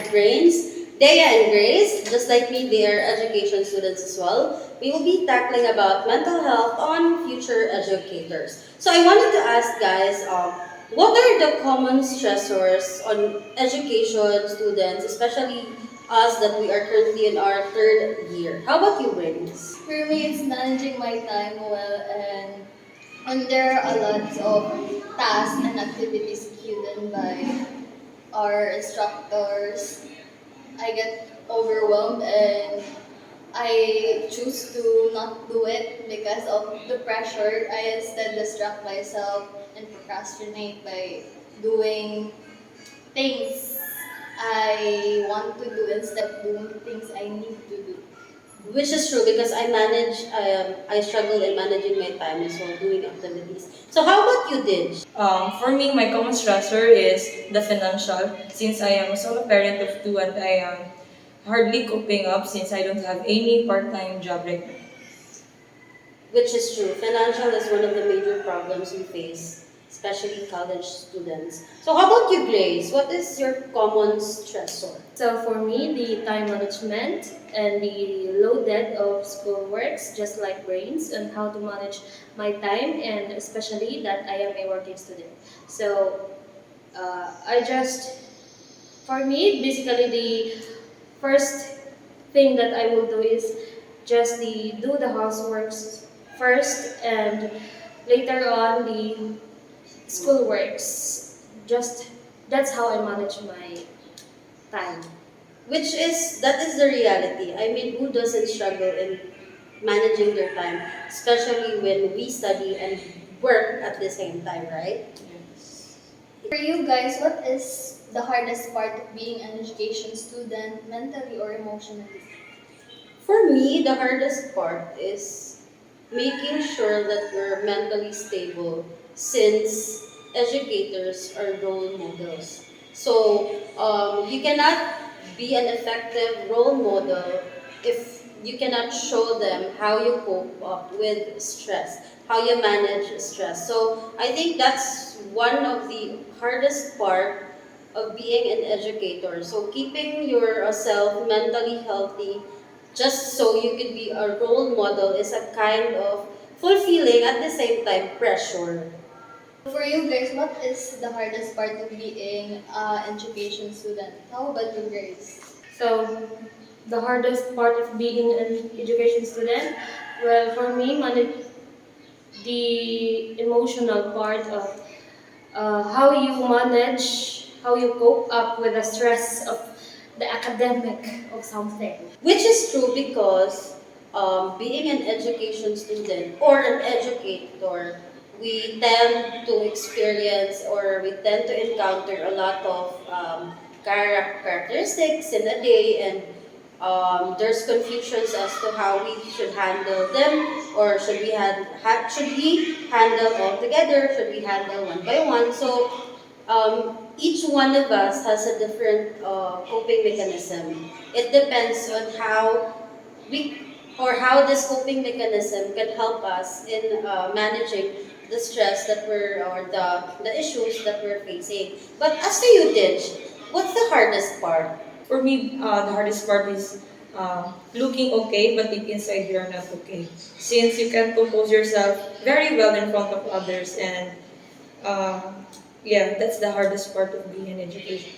have Grains, Dea and Grace. Just like me, they are education students as well. We will be tackling about mental health on Future Educators. So I wanted to ask guys, what are the common stressors on education students, especially us that we are currently in our third year? How about you, Grace? For me, it's managing my time well, and there are a lot of tasks and activities given by our instructors. I get overwhelmed and I choose to not do it because of the pressure. I instead distract myself and procrastinate by doing things I want to do instead of doing things I need to do. Which is true because I struggle in managing my time as well, doing activities. So how about you, Dij? For me, my common stressor is the financial, since I am a solo parent of two and I am hardly coping up since I don't have any part-time job right now. Which is true. Financial is one of the major problems we face, especially college students. So how about you, Grace? What is your common stressor? So for me, the time management and the loaded of school works, just like brains, and how to manage my time, and especially that I am a working student. So for me, basically the first thing that I will do is just do the houseworks first, and later on the school works. Just that's how I manage my time. That is the reality. I mean, who doesn't struggle in managing their time, especially when we study and work at the same time, right? For you guys, what is the hardest part of being an education student, mentally or emotionally? For me, the hardest part is making sure that we're mentally stable since educators are role models. So you cannot be an effective role model if you cannot show them how you cope up with stress, how you manage stress. So I think that's one of the hardest part of being an educator. So keeping yourself mentally healthy just so you could be a role model is a kind of fulfilling at the same time pressure. For you guys, what is the hardest part of being an education student? How about you guys? So the hardest part of being an education student, well, for me, the emotional part of how you manage, how you cope up with the stress of the academic of something. Which is true because being an education student or an educator, we tend to experience or we tend to encounter a lot of characteristics in a day, and there's confusions as to how we should handle them, or should we handle all together, should we handle one by one. So each one of us has a different coping mechanism. It depends on how this coping mechanism can help us in managing the stress that or the issues that we're facing. But as to you, Dij, what's the hardest part? For me, the hardest part is looking okay, but deep inside you're not okay. Since you can compose yourself very well in front of others, and yeah, that's the hardest part of being an educator.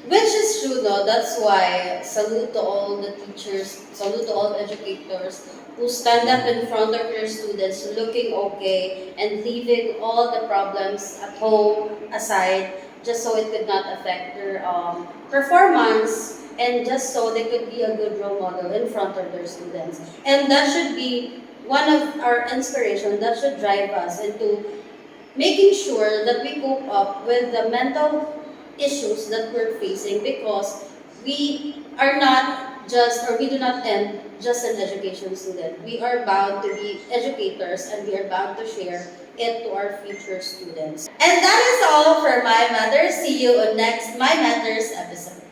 Which is true, no? That's why salute to all the teachers, salute to all educators who stand up in front of your students looking okay and leaving all the problems at home aside just so it could not affect their performance and just so they could be a good role model in front of their students. And that should be one of our inspiration that should drive us into making sure that we cope up with the mental issues that we're facing, because we are not just, or we do not end just an education student. We are bound to be educators and we are bound to share it to our future students. And that is all for My Matters. See you on next My Matters episode.